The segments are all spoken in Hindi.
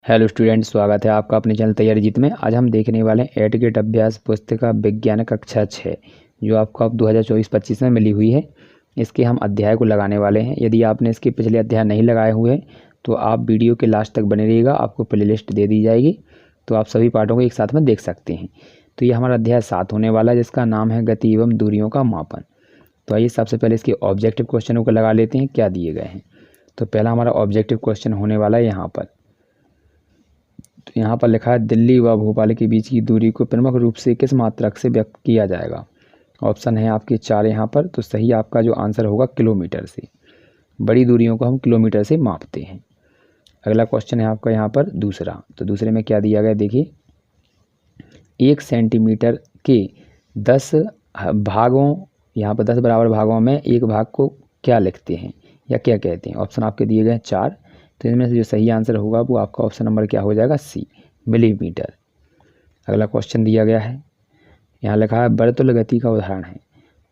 हेलो स्टूडेंट, स्वागत है आपका अपने चैनल तैयारी जीत में। आज हम देखने वाले हैं एट गेट अभ्यास पुस्तिका विज्ञान कक्षा 6 जो आपको अब 2024-25 में मिली हुई है। इसके हम अध्याय को लगाने वाले हैं। यदि आपने इसके पिछले अध्याय नहीं लगाए हुए हैं तो आप वीडियो के लास्ट तक बने रहिएगा, आपको प्लेलिस्ट दे दी जाएगी तो आप सभी पाठों को एक साथ में देख सकते हैं। तो ये हमारा अध्याय 7 होने वाला है जिसका नाम है गति एवं दूरियों का मापन। तो आइए सबसे पहले इसके ऑब्जेक्टिव क्वेश्चनों को लगा लेते हैं क्या दिए गए हैं। तो पहला हमारा ऑब्जेक्टिव क्वेश्चन होने वाला है यहाँ पर। तो यहाँ पर लिखा है दिल्ली व भोपाल के बीच की दूरी को प्रमुख रूप से किस मात्रक से व्यक्त किया जाएगा। ऑप्शन है आपके 4 यहाँ पर। तो सही आपका जो आंसर होगा किलोमीटर से। बड़ी दूरियों को हम किलोमीटर से मापते हैं। अगला क्वेश्चन है आपका यहाँ पर दूसरा। तो दूसरे में क्या दिया गया देखिए, 1 सेंटीमीटर के 10 भागों, यहाँ पर 10 बराबर भागों में एक भाग को क्या लिखते हैं या क्या कहते हैं। ऑप्शन आपके दिए गए हैं 4। तो इनमें से जो सही आंसर होगा वो आपका ऑप्शन नंबर क्या हो जाएगा, सी, मिलीमीटर। अगला क्वेश्चन दिया गया है, यहाँ लिखा है वर्तुल गति का उदाहरण है।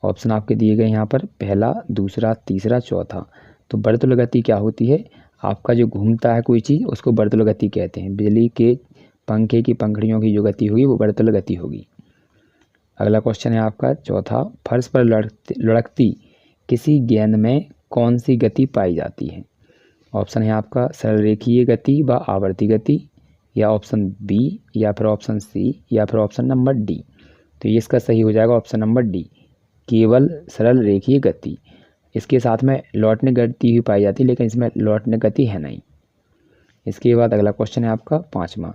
ऑप्शन आपके दिए गए यहाँ पर पहला, दूसरा, तीसरा, चौथा। तो वर्तुल गति क्या होती है, आपका जो घूमता है कोई चीज़ उसको वर्तुल गति कहते हैं। बिजली के पंखे की पंखड़ियों की जो गति होगी वो वर्तुल गति होगी। अगला क्वेश्चन है आपका चौथा, फर्श पर लुढ़कती किसी गेंद में कौन सी गति पाई जाती है। ऑप्शन है आपका सरल रेखीय गति व आवर्ती गति, या ऑप्शन बी, या फिर ऑप्शन सी, या फिर ऑप्शन नंबर डी। तो ये इसका सही हो जाएगा ऑप्शन नंबर डी, केवल सरल रेखीय गति। इसके साथ में लौटने गति ही पाई जाती है लेकिन इसमें लौटने गति है नहीं। इसके बाद अगला क्वेश्चन है आपका 5वां।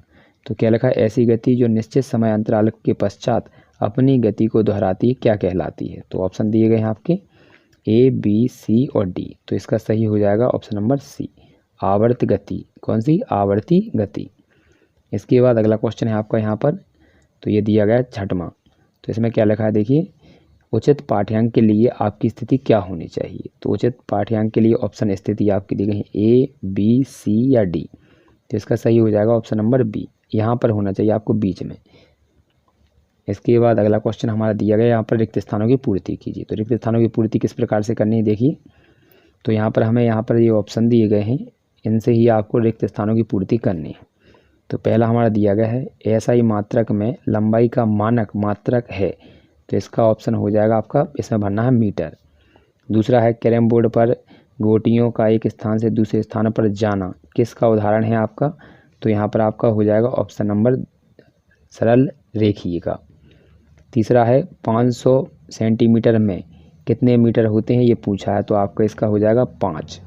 तो क्या लिखा है, ऐसी गति जो निश्चित समय अंतराल के पश्चात अपनी गति को दोहराती है क्या कहलाती है। तो ऑप्शन दिए गए हैं आपके ए, बी, सी और डी। तो इसका सही हो जाएगा ऑप्शन नंबर सी, आवर्त गति। कौन सी, आवर्ती गति। इसके बाद अगला क्वेश्चन है आपका यहाँ पर। तो ये दिया गया है 6वां। तो इसमें क्या लिखा है देखिए, उचित पाठ्यांक के लिए आपकी स्थिति क्या होनी चाहिए। तो उचित पाठ्यांक के लिए ऑप्शन स्थिति आपकी दी गई है ए, बी, सी या डी। तो इसका सही हो जाएगा ऑप्शन नंबर बी, यहाँ पर होना चाहिए आपको बीच में। इसके बाद अगला क्वेश्चन हमारा दिया गया यहाँ पर, रिक्त स्थानों की पूर्ति कीजिए। तो रिक्त स्थानों की पूर्ति किस प्रकार से करनी है देखिए। तो यहाँ पर हमें यहाँ पर ये ऑप्शन दिए गए हैं, इनसे ही आपको रिक्त स्थानों की पूर्ति करनी है। तो पहला हमारा दिया गया है एसआई मात्रक में लंबाई का मानक मात्रक है। तो इसका ऑप्शन हो जाएगा आपका, इसमें भरना है मीटर। दूसरा है कैरम बोर्ड पर गोटियों का एक स्थान से दूसरे स्थान पर जाना, किसका उदाहरण है आपका। तो यहाँ पर आपका हो जाएगा ऑप्शन नंबर सरल रेखीय का। तीसरा है 500 सेंटीमीटर में कितने मीटर होते हैं ये पूछा है, तो आपका इसका हो जाएगा 5।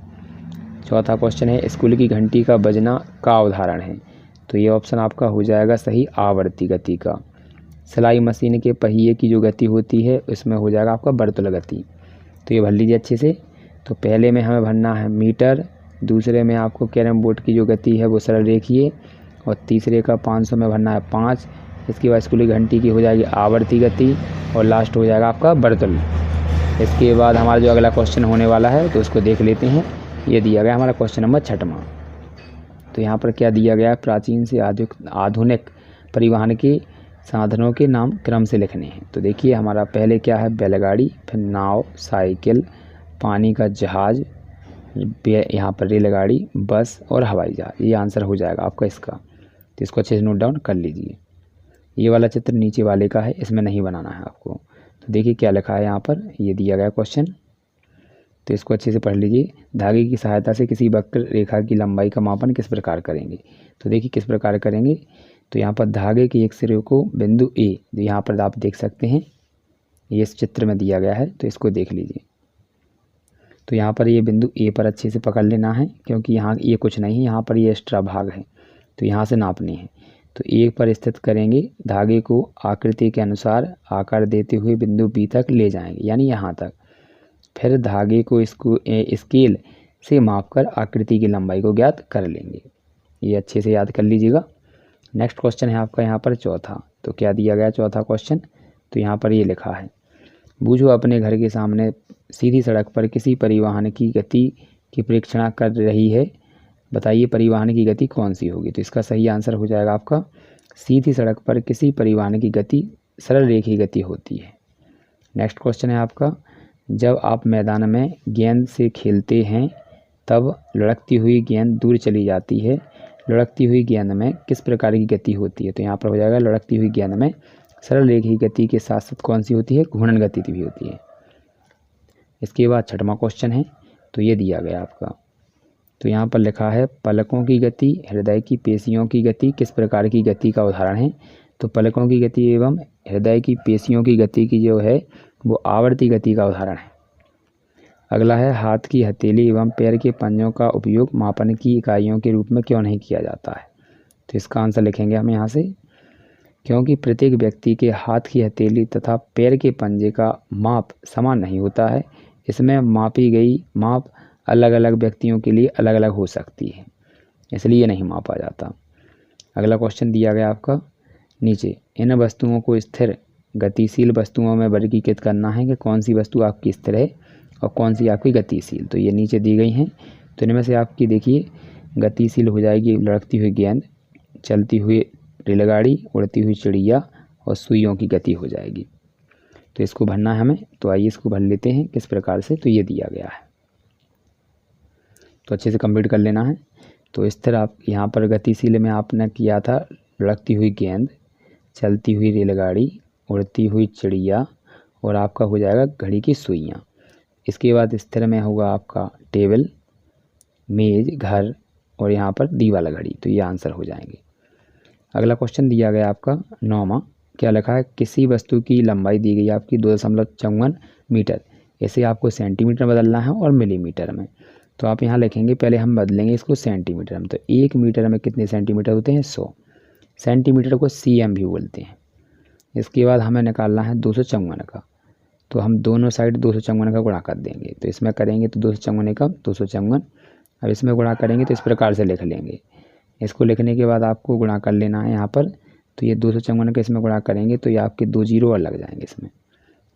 चौथा क्वेश्चन है स्कूल की घंटी का बजना का उदाहरण है। तो ये ऑप्शन आपका हो जाएगा सही, आवर्ती गति का। सिलाई मशीन के पहिए की जो गति होती है उसमें हो जाएगा आपका वर्तुल गति। तो ये भर लीजिए अच्छे से। तो पहले में हमें भरना है मीटर, दूसरे में आपको कैरम बोर्ड की जो गति है वो सरल रेखीय, और तीसरे का 500 में भरना है 5। इसके बाद स्कूल की घंटी की हो जाएगी आवर्ती गति, और लास्ट हो जाएगा आपका वर्तुल। इसके बाद हमारा जो अगला क्वेश्चन होने वाला है तो उसको देख लेते हैं। ये दिया गया हमारा क्वेश्चन नंबर 6वां। तो यहाँ पर क्या दिया गया है, प्राचीन से आधुनिक परिवहन के साधनों के नाम क्रम से लिखने हैं। तो देखिए हमारा पहले क्या है, बैलगाड़ी, फिर नाव, साइकिल, पानी का जहाज, यहाँ पर रेलगाड़ी, बस और हवाई जहाज। ये आंसर हो जाएगा आपका इसका। तो इसको अच्छे से नोट डाउन कर लीजिए। ये वाला चित्र नीचे वाले का है, इसमें नहीं बनाना है आपको। तो देखिए क्या लिखा है यहाँ पर, ये दिया गया क्वेश्चन। तो इसको अच्छे से पढ़ लीजिए। धागे की सहायता से किसी वक्र रेखा की लंबाई का मापन किस प्रकार करेंगे। तो देखिए किस प्रकार करेंगे। तो यहाँ पर धागे के एक सिरे को बिंदु ए, यहाँ पर आप देख सकते हैं ये इस चित्र में दिया गया है, तो इसको देख लीजिए। तो यहाँ पर ये बिंदु ए पर अच्छे से पकड़ लेना है, क्योंकि यहाँ ये कुछ नहीं है, यहाँ पर ये एक्स्ट्रा भाग है तो यहाँ से नापनी है। तो ए पर स्थित करेंगे, धागे को आकृति के अनुसार आकार देते हुए बिंदु बी तक ले जाएंगे, यानी यहाँ तक। फिर धागे को इसको स्केल से मापकर आकृति की लंबाई को ज्ञात कर लेंगे। ये अच्छे से याद कर लीजिएगा। नेक्स्ट क्वेश्चन है आपका यहाँ पर चौथा। तो क्या दिया गया चौथा क्वेश्चन। तो यहाँ पर ये लिखा है, बूझो अपने घर के सामने सीधी सड़क पर किसी परिवहन की गति की परीक्षण कर रही है, बताइए परिवहन की गति कौन सी होगी। तो इसका सही आंसर हो जाएगा आपका, सीधी सड़क पर किसी परिवहन की गति सरल रेखीय गति होती है। नेक्स्ट क्वेश्चन है आपका, जब आप मैदान में गेंद से खेलते हैं तब लुढ़कती हुई गेंद दूर चली जाती है, लुढ़कती हुई गेंद में किस प्रकार की गति होती है? तो यहाँ पर हो जाएगा लुढ़कती हुई गेंद में सरल रेखीय गति के साथ साथ कौन सी होती है? घूर्णन गति भी होती है। इसके बाद छठवां क्वेश्चन है, तो ये दिया गया आपका, तो यहाँ पर लिखा है पलकों की गति हृदय की पेशियों की गति किस प्रकार की गति का उदाहरण है? तो पलकों की गति एवं हृदय की पेशियों की गति की जो है वो आवर्ती गति का उदाहरण है। अगला है हाथ की हथेली एवं पैर के पंजों का उपयोग मापन की इकाइयों के रूप में क्यों नहीं किया जाता है? तो इसका आंसर लिखेंगे हम यहाँ से, क्योंकि प्रत्येक व्यक्ति के हाथ की हथेली तथा पैर के पंजे का माप समान नहीं होता है। इसमें मापी गई माप अलग अलग व्यक्तियों के लिए अलग अलग हो सकती है, इसलिए नहीं मापा जाता। अगला क्वेश्चन दिया गया आपका नीचे, इन वस्तुओं को स्थिर गतिशील वस्तुओं में वर्गीकृत करना है कि कौन सी वस्तु आपकी स्थिर है और कौन सी आपकी गतिशील। तो ये नीचे दी गई हैं, तो इनमें से आपकी देखिए गतिशील हो जाएगी लुढ़कती हुई गेंद, चलती हुई रेलगाड़ी, उड़ती हुई चिड़िया और सुइयों की गति हो जाएगी। तो इसको भरना है हमें, तो आइए इसको भर लेते हैं किस प्रकार से। तो ये दिया गया है, तो अच्छे से कंप्लीट कर लेना है। तो स्थिर आप यहाँ पर गतिशील में आपने किया था लुढ़कती हुई गेंद, चलती हुई रेलगाड़ी, उड़ती हुई चिड़िया और आपका हो जाएगा घड़ी की सुइयाँ। इसके बाद स्थिर में होगा आपका टेबल, मेज, घर और यहाँ पर दीवाला घड़ी। तो ये आंसर हो जाएंगे। अगला क्वेश्चन दिया गया आपका 9वां, क्या लिखा है? किसी वस्तु की लंबाई दी गई आपकी 2.54 मीटर, इसे आपको सेंटीमीटर बदलना है और मिलीमीटर में। तो आप यहाँ लिखेंगे, पहले हम बदलेंगे इसको सेंटीमीटर में। तो 1 मीटर में कितने सेंटीमीटर होते हैं? 100 सेंटीमीटर को cm भी बोलते हैं। इसके बाद हमें निकालना है 254 का, तो हम दोनों साइड 254 का गुणा कर देंगे। तो इसमें करेंगे तो 254 का 254, अब इसमें गुणा करेंगे तो इस प्रकार से लिख लेंगे। इसको लिखने के बाद आपको गुणा कर लेना है यहाँ पर, तो ये 254 का इसमें गुणा करेंगे तो ये आपके 2 जीरो और लग जाएंगे। इसमें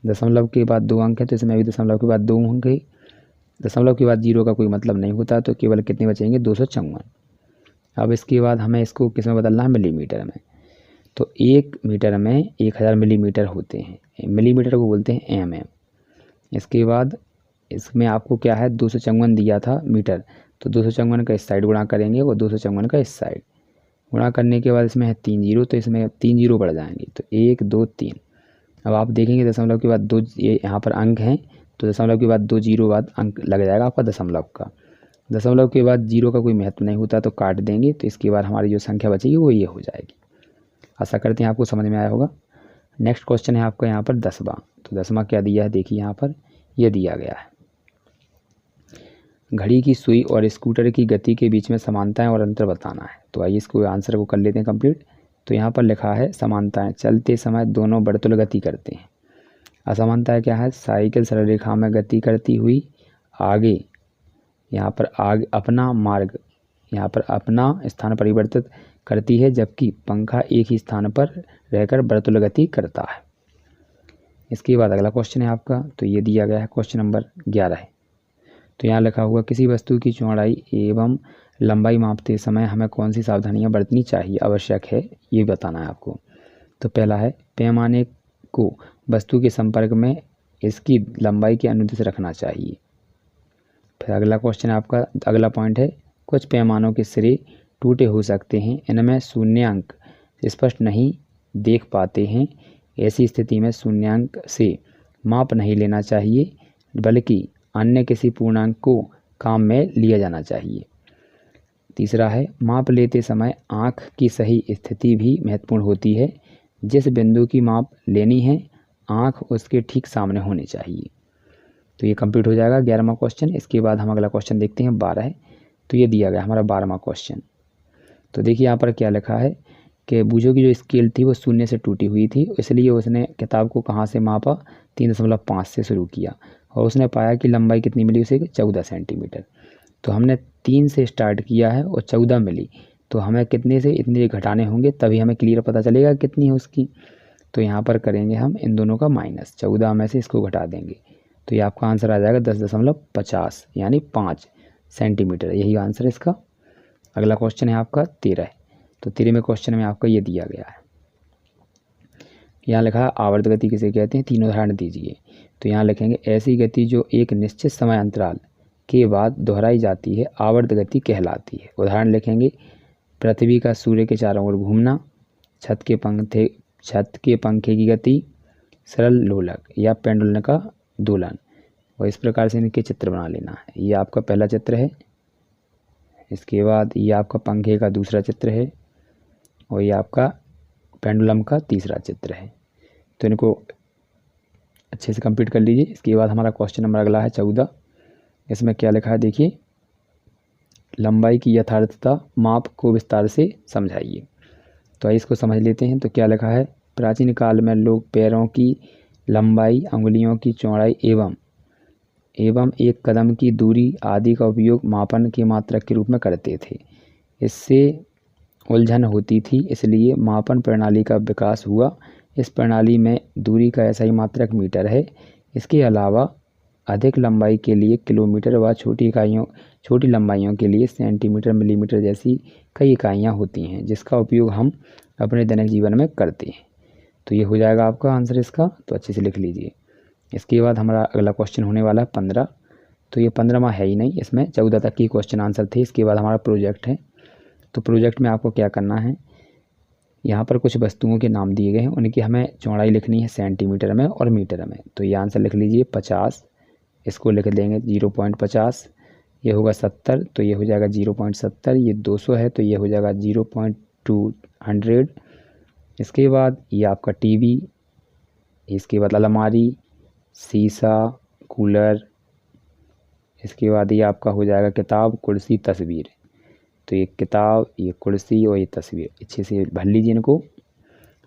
दशमलव के बाद 2 अंक है, तो इसमें भी दशमलव के बाद 2 अंक है। दशमलव के बाद जीरो का कोई मतलब नहीं होता, तो केवल कितने बचेंगे? 254। अब इसके बाद हमें इसको किस में बदलना है? मिलीमीटर में। तो 1 मीटर में 1000 मिलीमीटर होते हैं, मिलीमीटर को बोलते हैं mm। इसके बाद इसमें आपको क्या है? 254 दिया था मीटर, तो 254 का इस साइड गुणा करेंगे और 254 का इस साइड गुणा करने के बाद इसमें है 3 जीरो, तो इसमें 3 जीरो बढ़ जाएंगे, तो 1 2 3। अब आप देखेंगे दशमलव के बाद 2, ये यहाँ पर अंक हैं, तो दशमलव के बाद 2 जीरो बाद अंक लग जाएगा आपका दशमलव का। दशमलव के बाद जीरो का कोई महत्व नहीं होता, तो काट देंगे, तो इसके बाद हमारी जो संख्या बचेगी वो ये हो जाएगी। आशा करते हैं आपको समझ में आया होगा। नेक्स्ट क्वेश्चन है आपका यहाँ पर 10वां। तो 10वां क्या दिया है? देखिए यहाँ पर ये दिया गया है, घड़ी की सुई और स्कूटर की गति के बीच में समानताएं और अंतर बताना है। तो आइए इसको आंसर को कर लेते हैं कंप्लीट। तो यहाँ पर लिखा है समानताएं, चलते समय दोनों बढ़तुल गति करते हैं। असमानताएं क्या है? साइकिल सरल रेखा में गति करती हुई आगे यहाँ पर आगे अपना मार्ग यहाँ पर अपना स्थान परिवर्तित करती है, जबकि पंखा एक ही स्थान पर रहकर बढ़तुल गति करता है। इसके बाद अगला क्वेश्चन है आपका, तो ये दिया गया है क्वेश्चन नंबर 11 है। तो यहाँ लिखा हुआ किसी वस्तु की चौड़ाई एवं लंबाई मापते समय हमें कौन सी सावधानियाँ बरतनी चाहिए, आवश्यक है, ये बताना है आपको। तो पहला है पैमाने को वस्तु के संपर्क में इसकी लंबाई के अनुदिश रखना चाहिए। फिर अगला क्वेश्चन आपका अगला पॉइंट है, कुछ पैमानों के सिरे टूटे हो सकते हैं, इनमें शून्यांक स्पष्ट नहीं देख पाते हैं, ऐसी स्थिति में शून्यांक से माप नहीं लेना चाहिए, बल्कि अन्य किसी पूर्णांक को काम में लिया जाना चाहिए। तीसरा है माप लेते समय आँख की सही स्थिति भी महत्वपूर्ण होती है, जिस बिंदु की माप लेनी है आँख उसके ठीक सामने होनी चाहिए। तो ये कंप्लीट हो जाएगा 11वां क्वेश्चन। इसके बाद हम अगला क्वेश्चन देखते हैं 12 है। तो ये दिया गया हमारा 12वां क्वेश्चन। तो देखिए यहाँ पर क्या लिखा है कि बूझो की जो स्केल थी वो शून्य से टूटी हुई थी, इसलिए उसने किताब को कहाँ से मापा? 3.5 से शुरू किया और उसने पाया कि लंबाई कितनी मिली उसे? 14 सेंटीमीटर। तो हमने 3 से स्टार्ट किया है और 14 मिली, तो हमें कितने से इतने घटाने होंगे, तभी हमें क्लियर पता चलेगा कितनी है उसकी। तो यहाँ पर करेंगे हम इन दोनों का माइनस, 14 में से इसको घटा देंगे, तो ये आपका आंसर आ जाएगा 10.50 यानी 5 सेंटीमीटर। यही आंसर है इसका। अगला क्वेश्चन है आपका 13 है। तो 13वें क्वेश्चन में आपका ये दिया गया है, यहाँ लिखा है आवर्त गति किसे कहते हैं, 3 उदाहरण दीजिए। तो यहाँ लिखेंगे ऐसी गति जो एक निश्चित समय अंतराल के बाद दोहराई जाती है आवर्त गति कहलाती है। उदाहरण लिखेंगे पृथ्वी का सूर्य के चारों ओर घूमना, छत के पंखे की गति, सरल लोलक या पेंडुलम का दोलन। और इस प्रकार से इनके चित्र बना लेना है। ये आपका पहला चित्र है। इसके बाद ये आपका पंखे का दूसरा चित्र है और ये आपका पेंडुलम का तीसरा चित्र है। तो इनको अच्छे से कंप्लीट कर लीजिए। इसके बाद हमारा क्वेश्चन नंबर अगला है 14। इसमें क्या लिखा है देखिए, लंबाई की यथार्थता माप को विस्तार से समझाइए। तो आइए इसको समझ लेते हैं। तो क्या लिखा है, प्राचीन काल में लोग पैरों की लंबाई, अंगुलियों की चौड़ाई एवं एक कदम की दूरी आदि का उपयोग मापन की मात्रक के रूप में करते थे। इससे उलझन होती थी, इसलिए मापन प्रणाली का विकास हुआ। इस प्रणाली में दूरी का ऐसा ही मात्रक मीटर है। इसके अलावा अधिक लंबाई के लिए किलोमीटर व छोटी लंबाइयों के लिए सेंटीमीटर, मिलीमीटर जैसी कई इकाइयाँ होती हैं, जिसका उपयोग हम अपने दैनिक जीवन में करते हैं। तो ये हो जाएगा आपका आंसर इसका। तो अच्छे से लिख लीजिए। इसके बाद हमारा अगला क्वेश्चन होने वाला है 15। तो ये 15वां है ही नहीं, इसमें 14 तक की क्वेश्चन आंसर थे। इसके बाद हमारा प्रोजेक्ट है। तो प्रोजेक्ट में आपको क्या करना है, यहाँ पर कुछ वस्तुओं के नाम दिए गए हैं, उनकी हमें चौड़ाई लिखनी है सेंटीमीटर में और मीटर में। तो ये आंसर लिख लीजिए 50, इसको लिख देंगे 0.50। ये होगा 70, तो ये हो जाएगा 0.70। ये 200 है, तो ये हो जाएगा 0.200। इसके बाद ये आपका टीवी, इसके बाद अलमारी, शीशा, कूलर। इसके बाद ये आपका हो जाएगा किताब, कुर्सी, तस्वीर। तो ये किताब, ये कुर्सी और ये तस्वीर अच्छे से भर लीजिए इनको।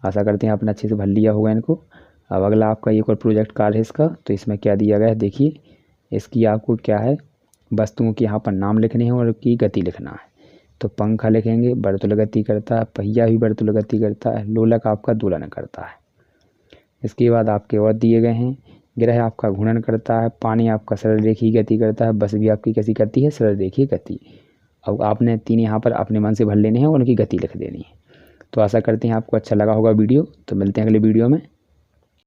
आशा करते हैं आपने अच्छे से भर लिया होगा इनको। अब अगला आपका एक और प्रोजेक्ट कार्ड है इसका। तो इसमें क्या दिया गया है देखिए, इसकी आपको क्या है, वस्तुओं के यहाँ पर नाम लिखने हैं और उसकी गति लिखना है। तो पंखा लिखेंगे, वर्तुल गति करता है। पहिया भी वर्तुल गति करता है। लोलक आपका दोलन करता है। इसके बाद आपके और दिए गए हैं, ग्रह आपका घूर्णन करता है। पानी आपका सरल रेखीय गति करता है। बस भी आपकी कैसी करती है, सरल रेखीय गति। अब आपने 3 यहाँ पर अपने मन से भर लेने हैं और उनकी गति लिख देनी है। तो आशा करते हैं आपको अच्छा लगा होगा वीडियो। तो मिलते हैं अगले वीडियो में।